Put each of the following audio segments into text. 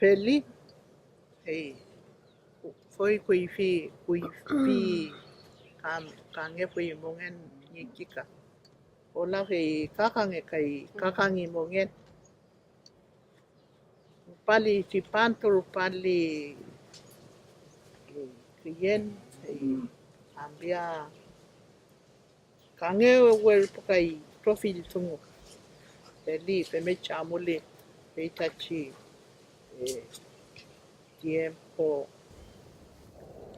Feli, foi kuifi kange pui mongen nyikika. Ola kakange kai kakangi mongen. Pali tipantul pali kiyen ambia kange wel pukai profil tungu. Feli peme chamule peitachi tiempo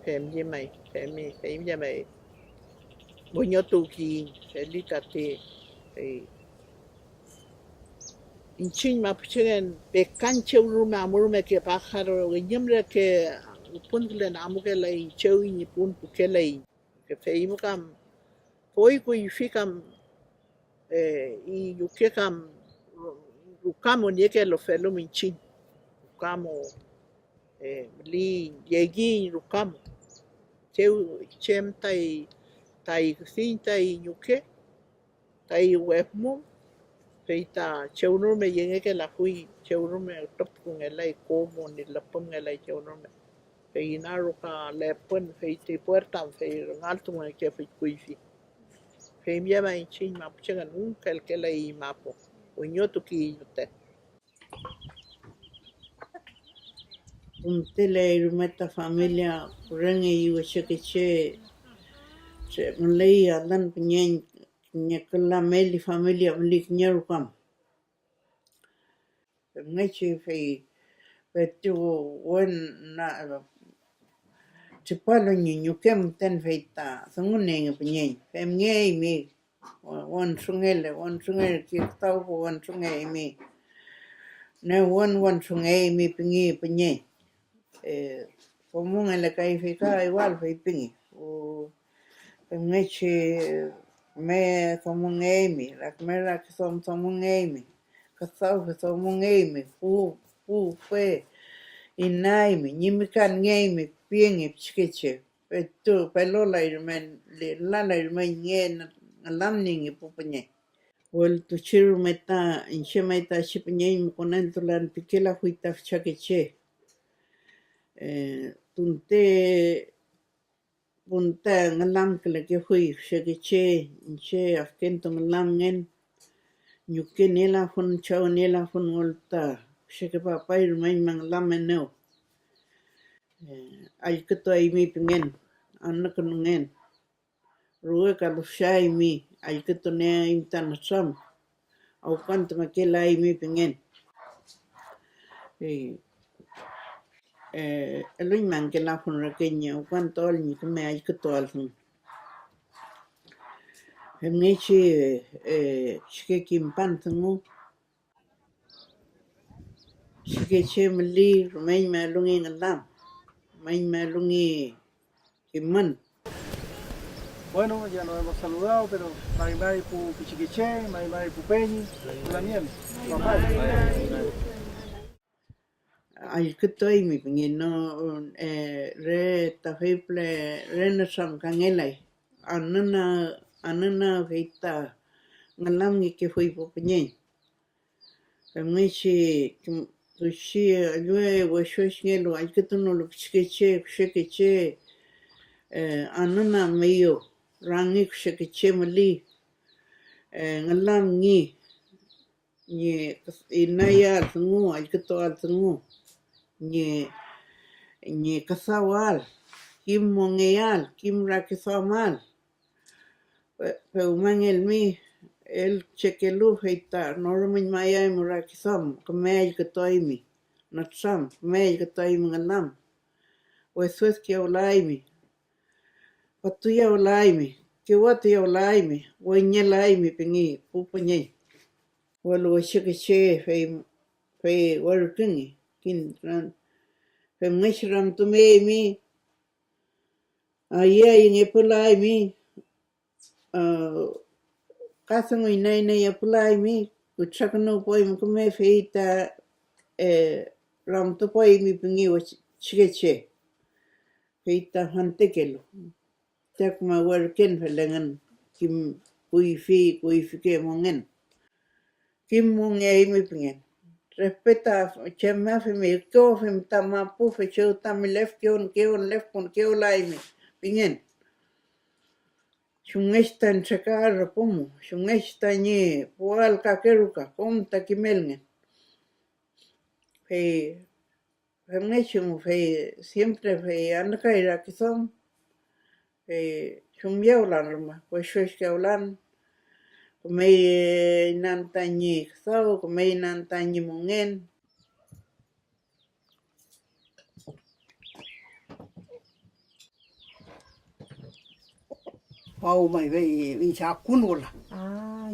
femye mai bunyo tuki feli tate inchin mapuchen bekanche uruma murume ke pakaro nyemre ke pungle namuke lai chewi ni pun pukelai ke feimu kam foi fikam i yuke kam ukamo nieke lo felo minchin ukamo li yegi ukamo chem tai sin tai yuke tai webmo feita cheuno me yenge ke la hui cheuno me top kung elai como ni lapon elai cheuno me feina roka lepon feite puerta fe alto me ke fe kuifi femia mai chin ma puchenga nunca el que lei mapo unyoto ki yote Tele meta familia renge iwa chekeche se mlei adan pinyen nyakala meli familia mlik nyarukam ngachi fe petu wen na chipalo ni nyukem ten feita sangune nge pinyen fem nge mi wan sungele ki tau wan sungele mi ne wan sungele mi pingi pinyen como en la calificada igual fue pingi o en eche me como un emi la primera que son un emi casado que son un emi fue y naimi ni me can emi pingi chiqueche pero pelo la irmen la irmen yen lamning pupenye Well, tu chiru meta, inche meta chipinye mkonen tulan pikela huita chakeche. Tunte punta ngalam kala ke hui chakeche, inche afken tu ngalam ngen, nyuke nela fun chao nela fun volta, chake papai rumain manglam eneo. Ay kato ay mi pingen, anak nungen. Ruwe kalushay mi, ay kato ne imtanasam. Au kanto makela ay mi pingen. Eloy man que la fun rakeña au kanto al ni me ay kato al fun. Hemnechi shike kimpan tungu. Shike che mali rumay malungi ngalam may malungi kiman. Bueno, ya nos hemos saludado, pero Maimai pu Pichiquiché, Maimai pu Peñi, Daniel, papá. Ay ketoy mi pingin no re tafiple re na sam kangelay anana feita ngalam ni ke foi po pinyen kamichi tushi alwe washosh ngelo ay ketono lo pshikeche anana meyo rangi pshikeche mali ngalam ni inaya tungu ay keto al tungu ni kasawal kim mongeal kim rakisamal pe umangel mi el chekelu feita norman maya murakisam kmel ketoimi natsam kmel ketoimi ngalam wesues ke olaimi patuya olaimi ke watu olaimi wenyelaimi pingi pupunye walo shikeche fe workingi kin ran fe mishram tumemi aya ingepulaimi kasang inay apply mi kuchakano poi mkume feita ram to poi mi pingi wa chikeche feita hantekelo tak ma worken felangan kim kui fi ke mongen kim monge mi pingen respeta chema fe mi ko fe tamapu fe cho tamilef ke on left kon ke olai mi pingen Shungeshtan chakar pomo, shungeshtañe pual kakeruka, comta kimelngen. Fe nechum fe siempre fe anakaira que son fe shumbiaulan pues shoshkaulan come nantañi sao come nantañi mongen. Pau mai ve incha kun wala.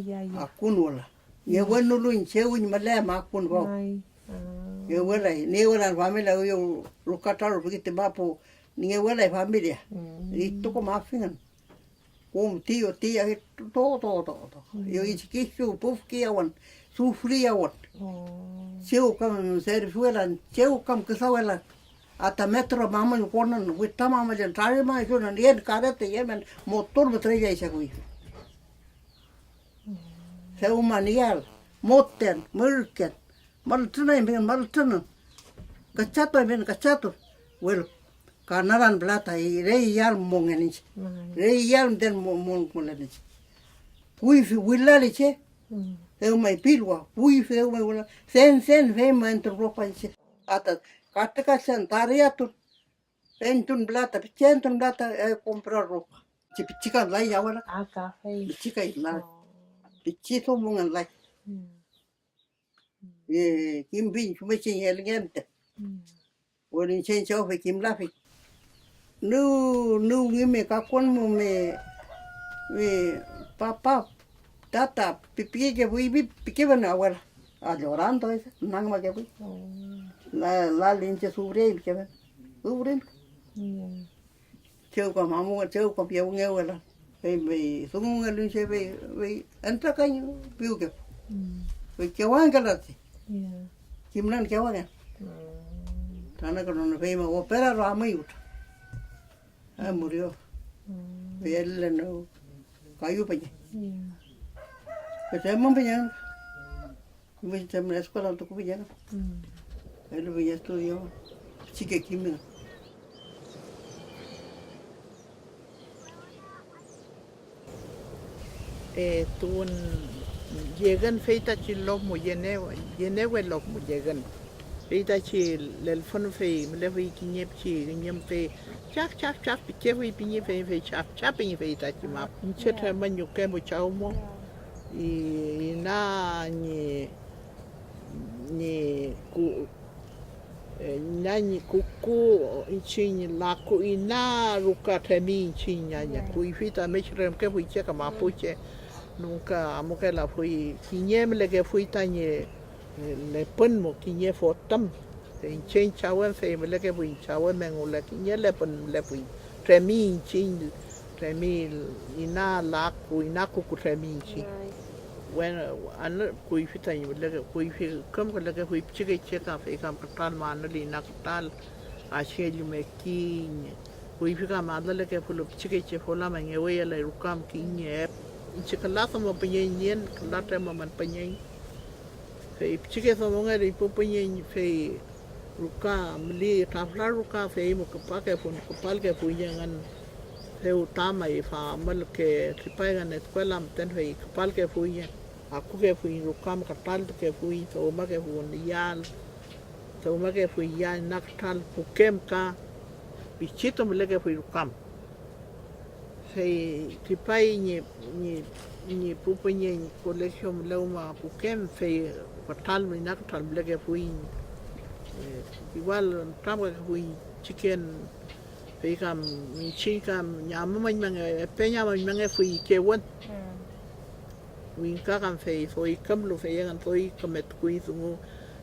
Ya. Akun wala. Ye wenu lu inche win male ma kun pau. Ye wala ni wala familia yo lokatar porque mapo ni wala familia. Y toko ma fingan. Tío, tía, todo. Yo ichikichu puf ki awan. Sufrí awan. Cheu kam ser fueran, cheu kam kesawela. Hasta metro mama ponen wita mama jan tare ma yo nan yen karate yemen motor betre ya isa kui seu manial moten mulken maltuna ben maltuna cachato well kanaran plata y rey yal mongen rey yal den mongen kui fi willali che seu mai pilwa kui fi mai wala sen fe ma entro ropa che ata Katakan sentaria tu pentun plata, pichentun plata comprar ropa. Chichikan lai ya wala. Café. Pichika ila. Pichito mungan lai. Kim bin cuma cing elegante. Wala cing jauh kim lafi. Nu ngime kakon mu me papa tata pipi ke bui pipi bana wala. Llorando ese, nang ma ke bui. La linche sobre el que ven sobre cheu con mamu cheu con piau ngewala be sungu linche be entra caño piu que be que van galati kimnan que van tana con no be ma opera ramayut murió él no cayó pa allá que se mon peñan me se me escuela to cubilla él ya estudió chique química. Tun llegan feita chi lok mo yenewe lok mo llegan feita chi lel fon fe le fe kinyep chi kinyem fe chap che fe pinye fe chap pinye feita chi ma che te man yu ke mo chao mo y na ni ku nani kuku ichini laku ina ruka temi ichinya ya kuifita mechrem ke fuiche kama puche nunca amoke la fui kinyem le ke fuita nye le pon mo kinye fotam Fe chen chawen fe me le ke buin chawen mengula ki nye le pon le buin. Tremi chin tremi ina la ku ina ku tremi chin. Bueno, ana kui fita ni le kui fi kam ko le ke hui chike cheka fe kam katal man li na katal a sheli me ki kui fi kam adla le ke fulo chike che fola ma nge we le rukam ki nye chika la mo penye nyen la te mo man penye fe chike so mo nge po penye fe rukam li ta fla rukam fe mo ka pa ke fun ko pal ke fu ngan fe utama i fa mal ke tripai gan escuela ten fe pal ke fu aku ke fui rukam katal ke fui so ma ke fu yal so ma ke fui yal naktal pukem ka bichito mele ke fui rukam fe tipai ni pupo ni colegio mleuma pukem fe katal mi naktal mele ke fui igual tamo ke fui chicken fe kam mi chikam nyama man peña man fui ke won win kakan fe foi kamlu fe yan foi kamet kui sungu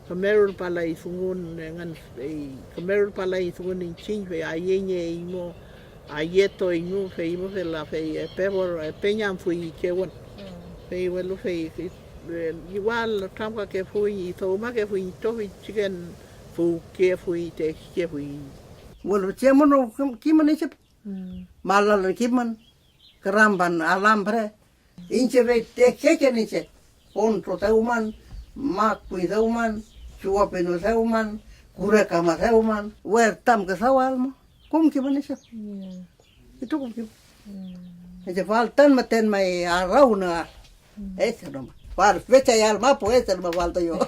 kamerul pala isungu ngan fe kamerul pala isungu nin chin fe ayenye imo ayeto inu fe imo fe la fe pebor peñan fui ke won fe welu fe igual trampa ke fui to ma ke fui to chicken fu ke fui te ke fui Bueno, no kiman isip. Malal kiman keramban alam pre. Ince ve te keke nice. Ontro teuman, makui teuman, chuapeno teuman, kurekama teuman. Wer tam ke sawalmo. Kum kiman isip. Itu kum kiman. Ese faltan maten mai arau na. Ese no. Par fecha ya al mapo ese no falta yo.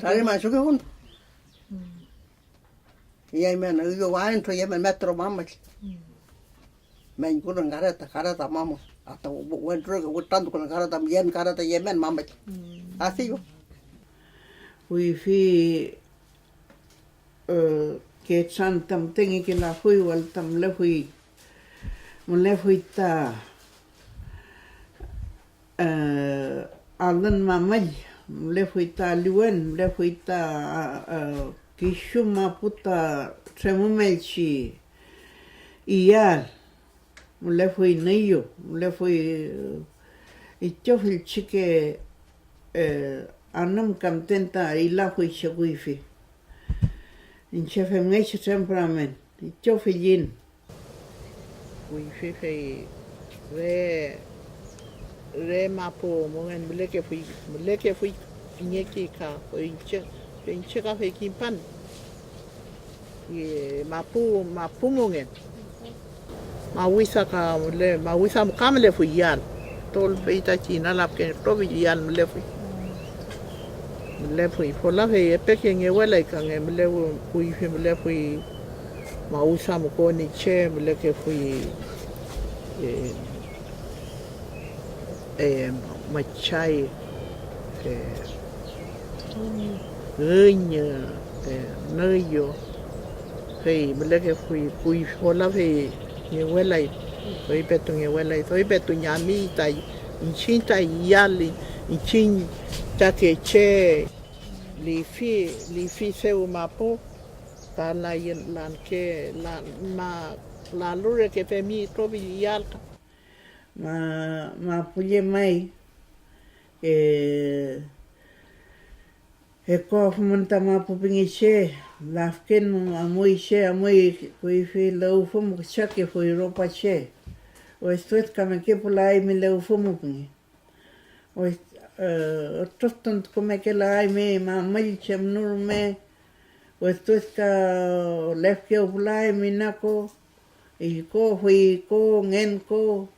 Tari man suke junto. Iya men yo wain to yemen metro mamach. Men kurang karata mamo. Atau wen droga wutan kurang karata yemen mamach. Así yo. Hui fi ke chan tam tengi ke la hui wal tam le hui. Mun le hui ta alan mamaj. Le hui ta liwen, le hui ta Kishuma puta tremumelchi iyal le fui niyo le fui ichofil chike anam contenta ila fui chaguifi in chefe meche temperament ichofilin wifi fe re mapo mo en mleke fui pinyeki ka fui che ka fe kimpan ye mapu mongen ma wisa kam le fu yal tol fe ta china la ke to bi yal le fu fo la fe pe ke nge wala ka nge le fu ma wisa mo ko ni che le ke fu ma chai nya nơi yo fe mele ke fui hola fe ye welai foi betu ye welai foi betu nyami tai inchinta yali inchin ta ke che li fi se u mapo ta la yen lan ke la lure ke fe mi trovi yal ma puye mai e ko monta ma pupingi che lafken amoi che amoi kui fi lau fumu chake foi ropa che o estuet kame ke pulai mi lau fumu pingi o toston come ke lai me ma mai chem nur me o estuet ka lefke pulai mi nako i ko fui ko ngen ko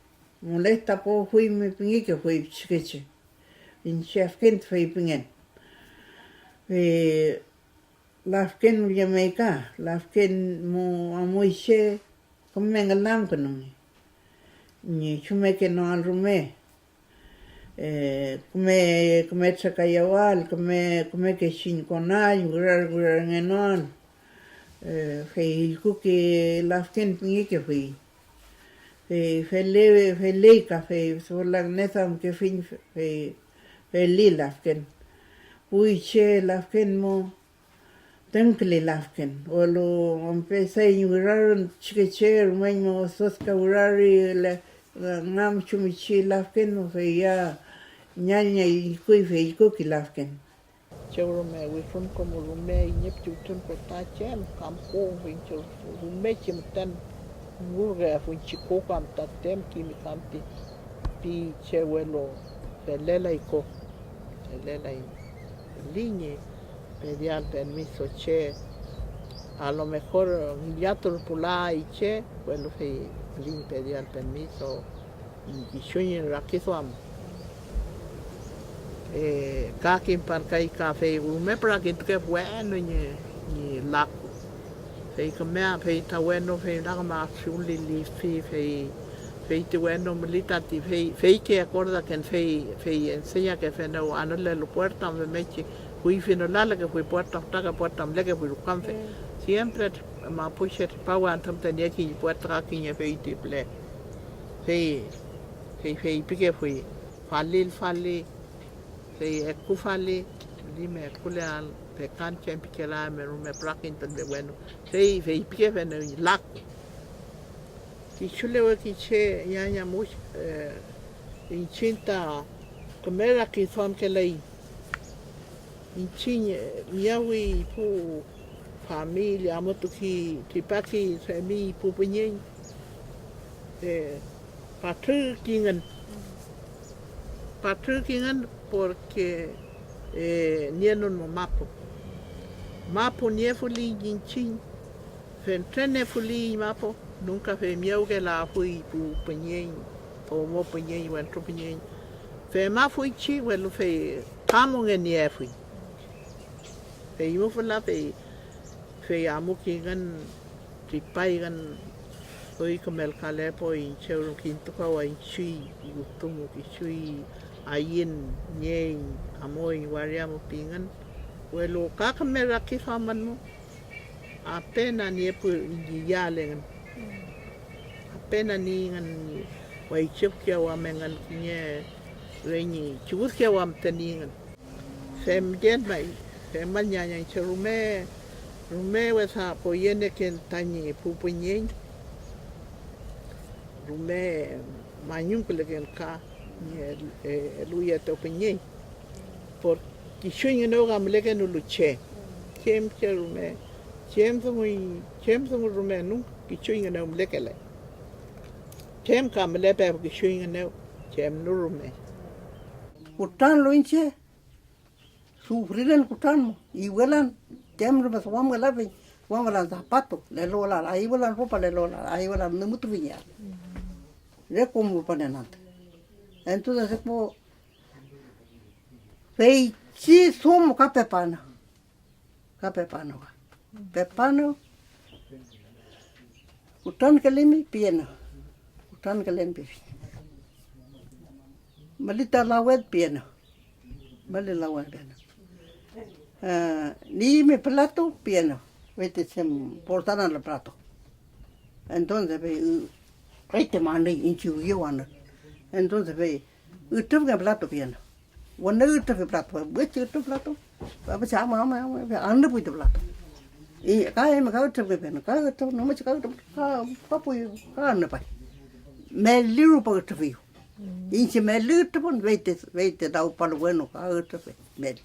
molesta po fui mi pingi ke fui chikeche in chef kent fui pingen lafken Jamaica, lafken mo amoishe come ngalam kanungi. Ni chume ke no alrume. Come tsakayawal, come ke shin konal, gurar ngenon. Fe kuke lafken pingi ke fui. Fe le ka fe so la nesam ke fin fe li lafken. Uiche lafken mo Tengkli lafken. Olo empecé yuraron chiquecher, meño soska urari le ngam chumichi lafken no fe ya ñaña y kuife y kuki lafken. Cheurume wifun como rume y nyep chutun ko ta chen kampo vincho rume chimtan ngurga fun chiko kam tatem kimi kampi pi chewelo pelela iko pelela y liñe pedía el permiso che a lo mejor ya turpula y che bueno fe liñe pedía el permiso y shuñen rakiso am kakin pan kai cafe me para que te bueno ni la fe que me fe ta bueno fe la ma chuli li fe te bueno milita ti fe que acorda que fe enseña que fe no anole lo puerta me meche fui fino la que fui puerta ta puerta me que fui café siempre ma puche pa wan tam tenía que puerta que ni fe ti ple fe pique fui falli fe ekufali lime kuleal fe cancha en piquela me rume prakin de bueno fe pique fe no lac ki chule wa ki che ya much in chinta comera ki son que lei in chinye miawi pu familia motu ki tipaki se mi pu pinyin patru kingen porque nienon mo mapo nie fuli ginchin fentrene fuli mapo nunca fe miau que la fui pu penyen o mo penyen wen tro penyen fe ma fui chi welu fe kamo nge nie fui fe imo fula fe amu kingan tripai gan oi kamel kale po in cheu kinto ka wa in chui gutumu ki chui ayin nye amoy wariamo pingan welo kakamera kifaman mo apena ni pu yalen apena ni ngan wai chip kia wa mengan kinye reni chubus kia wa mteningan sem gen mai sem manyanya cherume wesa po yene ken tani pupunyen rume manyung kulegen ka luya to penye por kishunya no gamleke no luche kem cherume kem so rume nu kishunya no mlekele kem kamle pe kishunya no kem no rume Kutan loinche sufriren kutan mo iwelan kem rume swam galabe swam gala zapato le lola ahí welan ropa le lola ahí welan no mutu viña le como panenante. Entonces como feichi somo capepano pepano utan kelimi pieno utan kelimi malita lawet pieno mali lawet pieno ni mi plato pieno vete sem portana el plato entonces te mande inchu yuana entonces ve utuf ga plato piano wonna utuf plato buchi utuf plato ba cha ma ande puito plato e ka me ka utuf piano ka utuf no me ka utuf ka papu ka ne pa me liru pa utuf io inche me liru pon veite da upalo bueno ka utuf me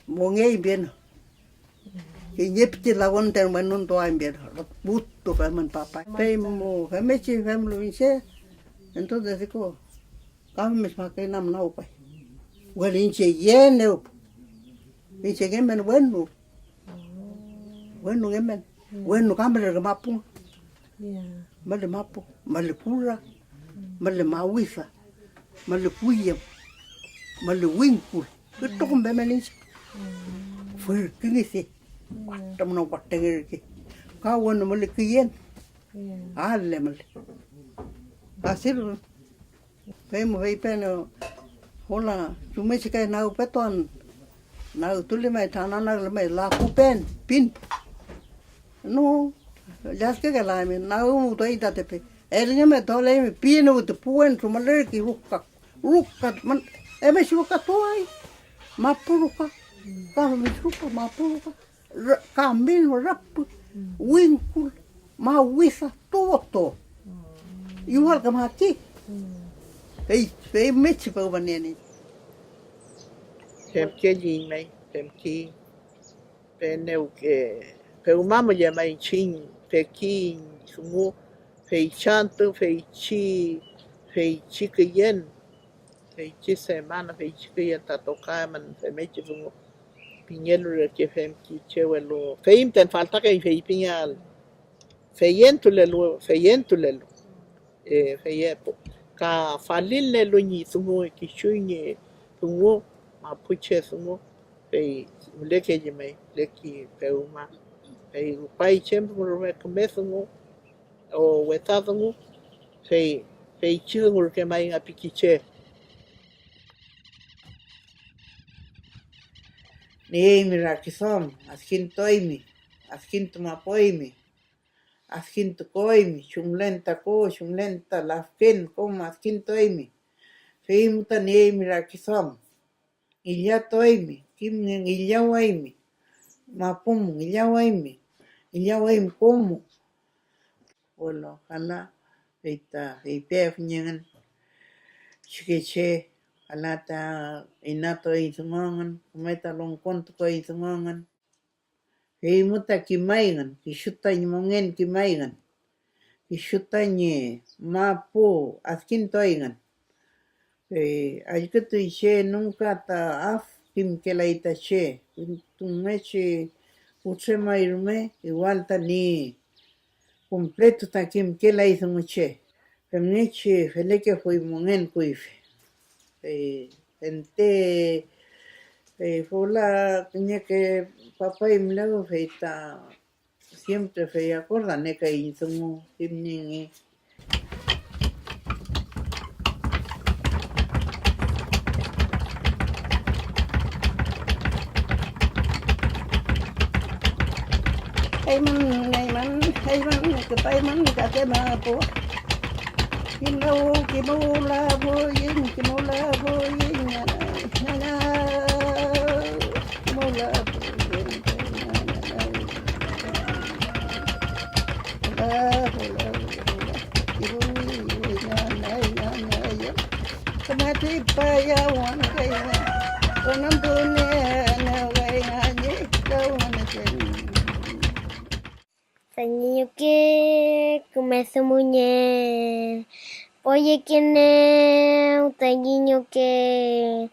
mo ngei piano que nyepti la wonten manon to amber butto pa man papa pe mo mechi famlo inche entonces dico kam pa que nam na upa wel inche yene up inche gemen bueno gemen bueno kamre mapu male mapu male pura male mawisa male puya male winkul to kumbe menis fue kinisi Tamno pattengir ki kawan mali kiyen alle mali asir pemo peno hola tume chika na upeton na tuli mai thana na mai la kupen pin no jaske gala me na u to ita tepe elnya me tole me pin u to puen tumaler ki rukka man eme shuka toai mapuruka Ka mi trupa ma puka. Ka mino rapu. Winkul. Ma wisa toto. Iwal ka ma ki. Fei mechi pa ubaneni. Pem ke yin mai, pem ki, pe neu ke, pe umama ya mai chin, pe ki, sumu, pe chanto, pe chi ke yen, pe chi semana, pe chi ke yen ta toka man, pe mechi sumu, piñelo le ke pem ki chewelo, fe im ten falta que fe piñal, fe yen tu le lo, fe ye po, ka falil le lo ni sumu, ki shui ni, sumu, ma puche sumu, pe leke je mai leki pe uma pe pai chempo mo me começo mo o wetado mo pe chido mo que mai a piquiche Ni mi ra ki som, askin toimi, askin tuma poimi, askin tu koimi, shumlenta ko, shumlenta lafken kom askin toimi. Fei muta ni mi ra ki som. Illa toimi, kim illa waimi, mapum illa waimi como. Olo, hala, feita, feipea finyangan, chikeche, alata inato isungongan, kumeta longkonto ko isungongan. Fei muta kimaingan, kishuta mongen kimaingan, kishuta nye, mapu, askin toingan. Ayukutu ishe nunca ta af kim kelaita che, tumeche utsema irme, igual ta ni completo ta kim kelaita muche. Femneche feleke fui mongen kuife. Ente fola tenía que papá y mlago feita siempre fe acorda neka insumu timningi. Hey man, que pa man, que ma po. Kimula boyin, kimula boyin, na kimula boyin, Kamati pa ya wan kaya, wanam tune na kaya ni kawan chen. Niño que comenzó muñe. Oye, ¿quién es? Un niño que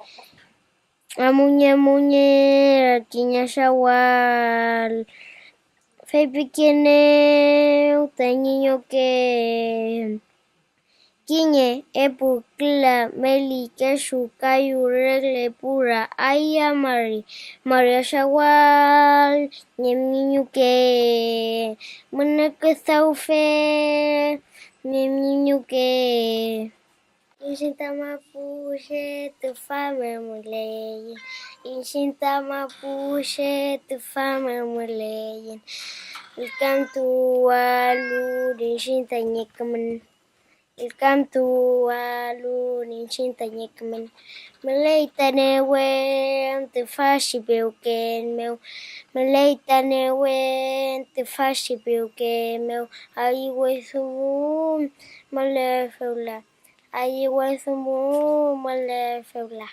muñe, quiña shawal. Fepi, ¿quién es? Un niño que quiñe, epukla, meli, keshu, kayu, regle, pura, aya, Maria shawal, niño que que saufe, niño que Inshinta mapushe tu fame mulei. Inshinta mapushe tu fame mulei. El canto alu inshinta nyekaman. El canto alu inshinta nyekaman. Meleita newe te fashi beuken meu. Meleita newe te fashi beuken meu. Ai wesu malefeula. Aí o esse mu mole feula.